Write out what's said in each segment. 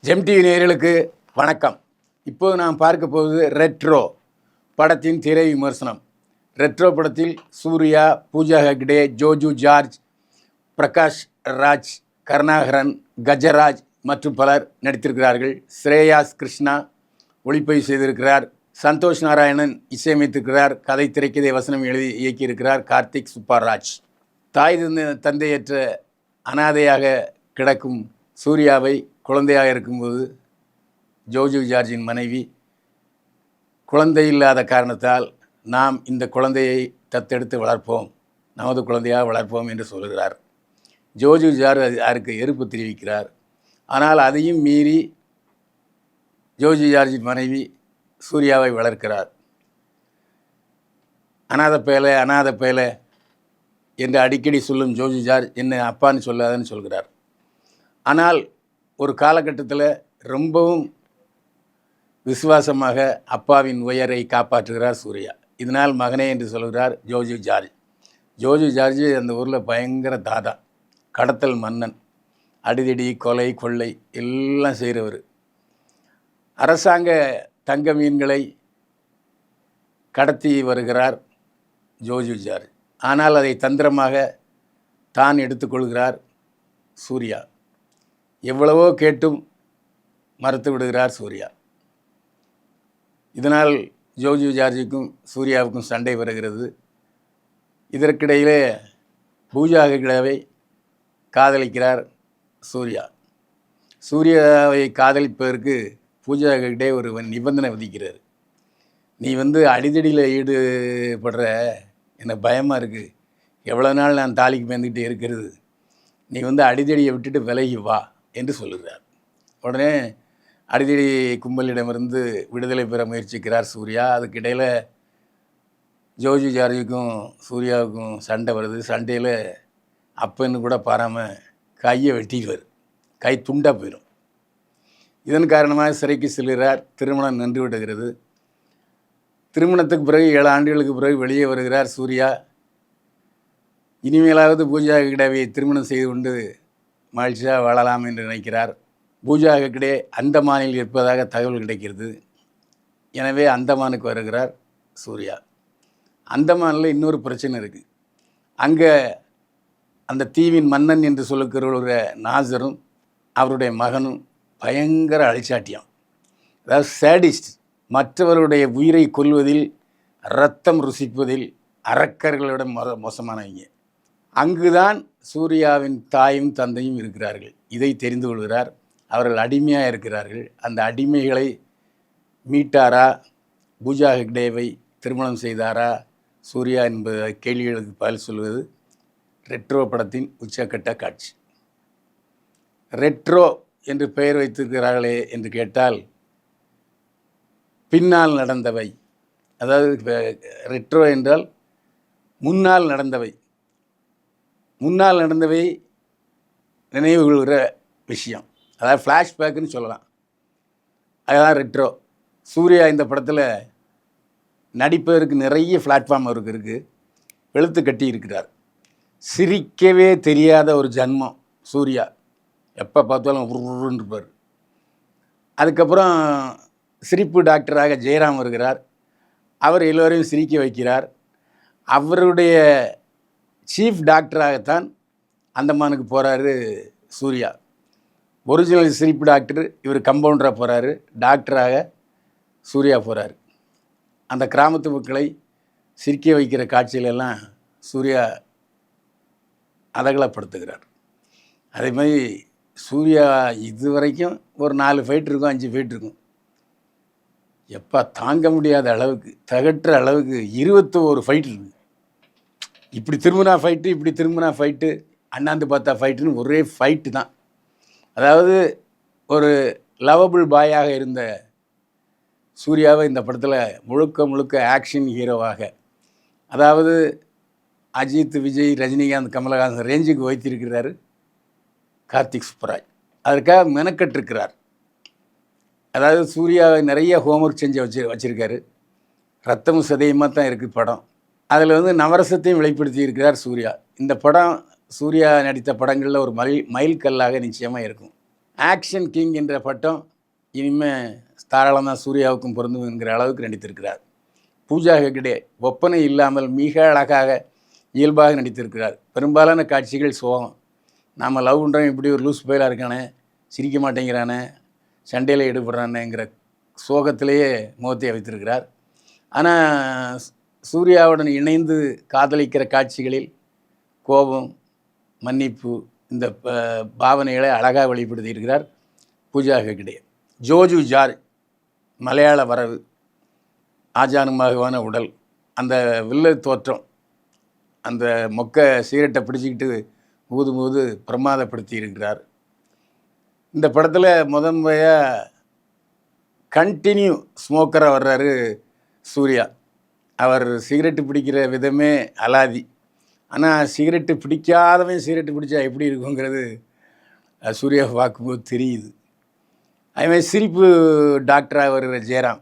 Gem TV நேயர்களுக்கு வணக்கம். இப்போது நாம் பார்க்க போவது ரெட்ரோ படத்தின் திரை விமர்சனம். ரெட்ரோ படத்தில் சூர்யா, பூஜா ஹெக்டே, ஜோஜு ஜார்ஜ், பிரகாஷ் ராஜ், கருணாகரன், கஜராஜ் மற்றும் பலர் நடித்திருக்கிறார்கள். ஸ்ரேயாஸ் கிருஷ்ணா ஒளிப்பதிவு செய்திருக்கிறார். சந்தோஷ் நாராயணன் இசையமைத்திருக்கிறார். கதை, திரைக்கதை, வசனம் எழுதி இயக்கியிருக்கிறார் கார்த்திக் சுப்பராஜ். தாய் தந்தையற்ற அனாதையாக கிடக்கும் சூர்யாவை குழந்தையாக இருக்கும்போது ஜோஜு ஜார்ஜின் மனைவி குழந்தை இல்லாத காரணத்தால் நாம் இந்த குழந்தையை தத்தெடுத்து வளர்ப்போம், நமது குழந்தையாக வளர்ப்போம் என்று சொல்கிறார். ஜோஜு ஜார்ஜ் யாருக்கு எதிர்ப்பு தெரிவிக்கிறார். ஆனால் அதையும் மீறி ஜோஜு ஜார்ஜின் மனைவி சூர்யாவை வளர்க்கிறார். அனாத பயல என்று அடிக்கடி சொல்லும் ஜோஜு ஜார்ஜ் என்ன அப்பான்னு சொல்லாதன்னு சொல்கிறார். ஆனால் ஒரு காலகட்டத்தில் ரொம்பவும் விசுவாசமாக அப்பாவின் உயரை காப்பாற்றுகிறார் சூர்யா. இதனால் மகனே என்று சொல்கிறார் ஜோஜு ஜார்ஜ். ஜோஜு ஜார்ஜ் அந்த ஊரில் பயங்கர தாதா, கடத்தல் மன்னன், அடிதடி, கொலை, கொள்ளை எல்லாம் செய்கிறவர். அரசாங்க தங்க மீன்களை கடத்தி வருகிறார் ஜோஜு ஜார்ஜ். ஆனால் அதை தந்திரமாக தான் எடுத்துக்கொள்கிறார் சூர்யா. எவ்வளவோ கேட்டும் மறுத்து விடுகிறார் சூர்யா. இதனால் ஜோஜு ஜார்ஜுக்கும் சூர்யாவுக்கும் சண்டை வருகிறது. இதற்கிடையிலே பூஜா ஹெக்டேவை காதலிக்கிறார் சூர்யா. சூர்யாவை காதலிப்பதற்கு பூஜா ஹெக்டே ஒரு நிபந்தனை விதிக்கிறார். நீ அடிதடியில் ஈடுபடுற, எனக்கு பயமாக இருக்குது, எவ்வளோ நாள் நான் தாலிக்கு பயந்துக்கிட்டே இருக்கிறது, நீ அடிதடியை விட்டுட்டு விலகி வா என்று சொல்லுகிறார். உடனே அடிதடி கும்பலிடமிருந்து விடுதலை பெற முயற்சிக்கிறார் சூர்யா. அதுக்கிடையில் ஜோஜு ஜார்ஜுக்கும் சூர்யாவுக்கும் சண்டை வருது. சண்டையில் அப்பன்னு கூட பாராமல் கையை வெட்டிடுவார், கை துண்டாக போயிடும். இதன் காரணமாக சிறைக்கு செல்கிறார். திருமணம் நின்று விடுகிறது. திருமணத்துக்கு பிறகு 7 ஆண்டுகளுக்கு பிறகு வெளியே வருகிறார் சூர்யா. இனிமேலாவது பூஜா ஹெக்டேவை திருமணம் செய்து கொண்டு மகிழ்ச்சியாக வாழலாம் என்று நினைக்கிறார். பூஜா ஹெக்டே அந்தமானில் இருப்பதாக தகவல் கிடைக்கிறது. எனவே அந்தமானுக்கு வருகிறார் சூர்யா. அந்தமானில் இன்னொரு பிரச்சனை இருக்குது. அங்கே அந்த தீவின் மன்னன் என்று சொல்லுகிற நாசரும் அவருடைய மகனும் பயங்கர அழிச்சாட்டியம், அதாவது சேடிஸ்ட், மற்றவருடைய உயிரை கொல்வதில், இரத்தம் ருசிப்பதில் அரக்கர்களிடம் மோசமானவங்க. அங்குதான் சூர்யாவின் தாயும் தந்தையும் இருக்கிறார்கள். இதை தெரிந்து கொள்கிறார். அவர்கள் அடிமையாக இருக்கிறார்கள். அந்த அடிமைகளை மீட்டாரா, பூஜா ஹெக்டேவை திருமணம் செய்தாரா சூர்யா என்பது கேள்விகளுக்கு பதில் சொல்வது ரெட்ரோ படத்தின் உச்சக்கட்ட காட்சி. ரெட்ரோ என்று பெயர் வைத்திருக்கிறார்களே என்று கேட்டால், பின்னால் நடந்தவை, அதாவது ரெட்ரோ என்றால் முன்னால் நடந்தவை, முன்னால் நடந்தவை நினைவு கொள்கிற விஷயம், அதாவது ஃப்ளாஷ்பேக்குன்னு சொல்லலாம். அதுதான் ரெட்ரோ. சூர்யா இந்த படத்தில் நடிப்பதற்கு நிறைய பிளாட்ஃபார்ம் அவருக்கு இருக்குது. வெளுத்து கட்டி இருக்கிறார். சிரிக்கவே தெரியாத ஒரு ஜன்மம் சூர்யா. எப்போ பார்த்தாலும் உருன்னு இருப்பார். அதுக்கப்புறம் சிரிப்பு டாக்டராக ஜெயராம் வருகிறார். அவர் எல்லோரையும் சிரிக்க வைக்கிறார். அவருடைய சீஃப் டாக்டராகத்தான் அந்தமானுக்கு போகிறாரு சூர்யா. ஒரிஜினல் சிரிப்பு டாக்டர், இவர் கம்பவுண்டராக போகிறாரு. டாக்டராக சூர்யா போகிறார். அந்த கிராமத்து மக்களை சிரிக்க வைக்கிற காட்சிகளெல்லாம் சூர்யா அதகலப்படுத்துகிறார். அதே மாதிரி சூர்யா இது வரைக்கும் ஒரு 4 ஃபைட் இருக்கும், 5 ஃபைட் இருக்கும். எப்போ தாங்க முடியாத அளவுக்கு, தகற்ற அளவுக்கு 21 ஃபைட் இருக்குது. இப்படி திரும்பினா ஃபைட்டு, இப்படி திரும்பினா ஃபைட்டு, அண்ணாந்து பார்த்தா ஃபைட்டுன்னு ஒரே ஃபைட்டு தான். அதாவது ஒரு லவபிள் பாயாக இருந்த சூர்யாவை இந்த படத்தில் முழுக்க முழுக்க ஆக்ஷன் ஹீரோவாக, அதாவது அஜித், விஜய், ரஜினிகாந்த், கமலஹாசன் ரேஞ்சுக்கு வைத்திருக்கிறார் கார்த்திக் சுப்பராஜ். அதற்காக மெனக்கட்டிருக்கிறார். அதாவது சூர்யாவை நிறைய ஹோம்ஒர்க் செஞ்சு வச்சுருக்காரு. ரத்தமும் சதையுமாக தான் இருக்குது படம். அதில் நவரசத்தையும் வெளிப்படுத்தி இருக்கிறார் சூர்யா. இந்த படம் சூர்யா நடித்த படங்களில் ஒரு மைல்கல்லாக நிச்சயமாக இருக்கும். ஆக்ஷன் கிங் என்ற பட்டம் இனிமேல் தாராளமாக சூர்யாவுக்கும் பொருந்துங்கிற அளவுக்கு நடித்திருக்கிறார். பூஜா ஹெக்டே ஒப்பனை இல்லாமல் மிக அழகாக இயல்பாக நடித்திருக்கிறார். பெரும்பாலான காட்சிகள் சோகம். நாம் லவ் பண்ணுறோம், இப்படி ஒரு லூஸ் பயலாக இருக்கானே, சிரிக்க மாட்டேங்கிறானே, சண்டையில் ஈடுபடுறானேங்கிற சோகத்திலேயே முகத்தை வைத்திருக்கிறார். ஆனால் சூர்யாவுடன் இணைந்து காதலிக்கிற காட்சிகளில் கோபம், மன்னிப்பு, இந்த பாவனைகளை அழகாக வெளிப்படுத்தியிருக்கிறார் பூஜா ஹெக்டே. ஜோஜு ஜார்ஜ் மலையாள வரவு, ஆஜானுமாகவான உடல், அந்த வில்ல தோற்றம், அந்த மொக்க சிகரெட்டை பிடிச்சிக்கிட்டு ஊது பிரமாதப்படுத்தி இருக்கிறார். இந்த படத்தில் முறையாக கண்டினியூ ஸ்மோக்கராக வர்றாரு சூர்யா. அவர் சிகரெட்டு பிடிக்கிற விதமே அலாதி. ஆனால் சிகரெட்டு பிடிக்காதவன் சிகரெட்டு பிடிச்சா எப்படி இருக்குங்கிறது சூர்யா பார்க்கும்போது தெரியுது. அதுமாதிரி சிரிப்பு டாக்டராக வருகிற ஜெயராம்,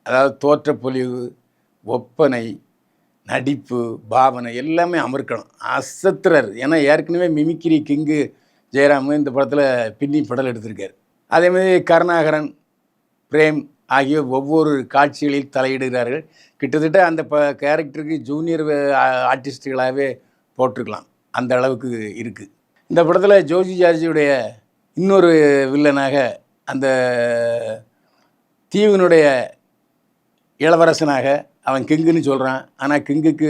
அதாவது தோற்றப்பொலிவு, ஒப்பனை, நடிப்பு, பாவனை எல்லாமே அமர்க்கணும், அசத்துறார். ஏன்னா ஏற்கனவே மிமிக்ரி கிங்கு ஜெயராம் இந்த படத்தில் பின்னி படல் எடுத்திருக்கார். அதேமாதிரி கருணாகரன், பிரேம் ஆகிய ஒவ்வொரு காட்சிகளில் தலையிடுகிறார்கள். கிட்டத்தட்ட அந்த கேரக்டருக்கு ஜூனியர் ஆர்டிஸ்டுகளாகவே போட்டிருக்கலாம், அந்த அளவுக்கு இருக்குது. இந்த படத்தில் ஜோஜி ஜார்ஜியுடைய இன்னொரு வில்லனாக அந்த தீவினுடைய இளவரசனாக அவன் கிங்குன்னு சொல்கிறான். ஆனால் கிங்குக்கு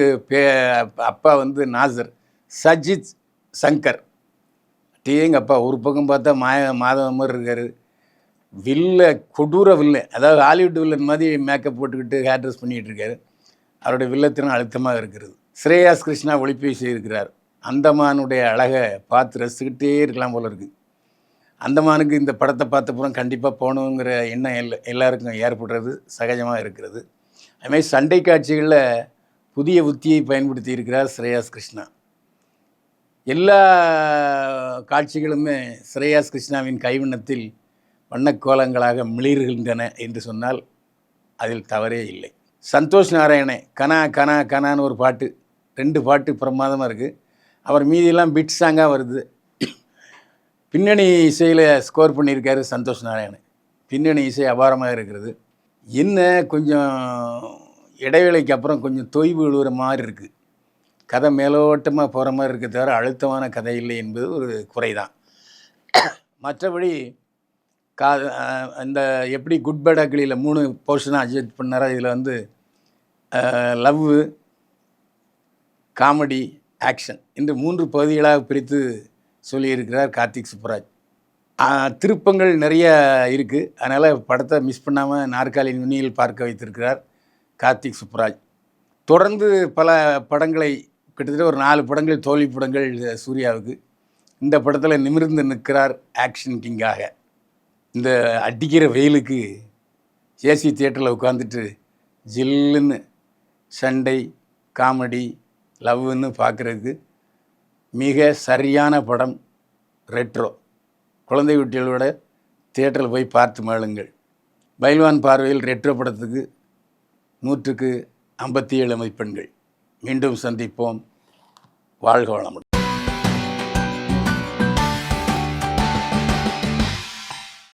அப்பா வந்து நாசர், சஜித் சங்கர். எங்கள் அப்பா ஒரு பக்கம் பார்த்தா மாதவன் மாதிரி இருக்கார். கொடூர வில்ல, அதாவது ஹாலிவுட் வில்லன் மாதிரி மேக்கப் போட்டுக்கிட்டு ஹேர் ட்ரெஸ் பண்ணிகிட்டு இருக்காரு. அவருடைய வில்லத்தினம் அழுத்தமாக இருக்கிறது. ஸ்ரேயாஸ் கிருஷ்ணா ஒளிப்பதிவு செய்திருக்கிறார். அந்தமானுடைய அழகை பார்த்து ரசிக்கிட்டே இருக்கலாம் போல இருக்குது. அந்தமானுக்கு இந்த படத்தை பார்த்தப்புறம் கண்டிப்பாக போகணுங்கிற எண்ணம் எல்லாருக்கும் ஏற்படுறது சகஜமாக இருக்கிறது. அதுமாதிரி சண்டை காட்சிகளில் புதிய உத்தியை பயன்படுத்தி இருக்கிறார் ஸ்ரேயாஸ் கிருஷ்ணா. எல்லா காட்சிகளுமே ஸ்ரேயாஸ் கிருஷ்ணாவின் கைவண்ணத்தில் வண்ணக்கோலங்களாக மிளிர்கின்றன என்று சொன்னால் அதில் தவறே இல்லை. சந்தோஷ் நாராயணே கனா கனா கனான்னு ஒரு பாட்டு, 2 பாட்டு பிரமாதமாக இருக்குது. அவர் மீதியெல்லாம் பிட் சாங்காக வருது. பின்னணி இசையில் ஸ்கோர் பண்ணியிருக்காரு சந்தோஷ் நாராயணன். பின்னணி இசை அபாரமாக இருக்கிறது. என்ன கொஞ்சம் இடைவேளைக்கு அப்புறம் கொஞ்சம் தொய்வு விழுகிற மாதிரி இருக்குது. கதை மேலோட்டமாக போகிற மாதிரி இருக்க தவிர அழுத்தமான கதை இல்லை என்பது ஒரு குறை தான். மற்றபடி இந்த எப்படி குட் பேட் அக்லியில் 3 போர்ஷனாக அட்ஜஸ்ட் பண்ணாரோ, இதில் வந்து லவ்வு, காமெடி, ஆக்ஷன் என்று 3 பகுதிகளாக பிரித்து சொல்லியிருக்கிறார் கார்த்திக் சுப்புராஜ். திருப்பங்கள் நிறைய இருக்குது. அதனால் படத்தை மிஸ் பண்ணாமல் நாற்காலியின் நுனியில் பார்க்க வைத்திருக்கிறார் கார்த்திக் சுப்புராஜ். தொடர்ந்து பல படங்களை, கிட்டத்தட்ட ஒரு 4 படங்கள் தோல்வி படங்கள் சூர்யாவுக்கு. இந்த படத்தில் நிமிர்ந்து நிற்கிறார் ஆக்ஷன் கிங்காக. இந்த அடிக்கிற வெயிலுக்கு ஏசி தியேட்டரில் உட்காந்துட்டு ஜில்லுன்னு சண்டை, காமெடி, லவ்னு பார்க்குறதுக்கு மிக சரியான படம் ரெட்ரோ. குழந்தை குட்டிகளோட தியேட்டரில் போய் பார்த்து மகிழுங்கள். பைல்வான் பார்வையில் ரெட்ரோ படத்துக்கு 100க்கு 57 மதிப்பெண்கள். மீண்டும் சந்திப்போம். வாழ்க வளமுடன்.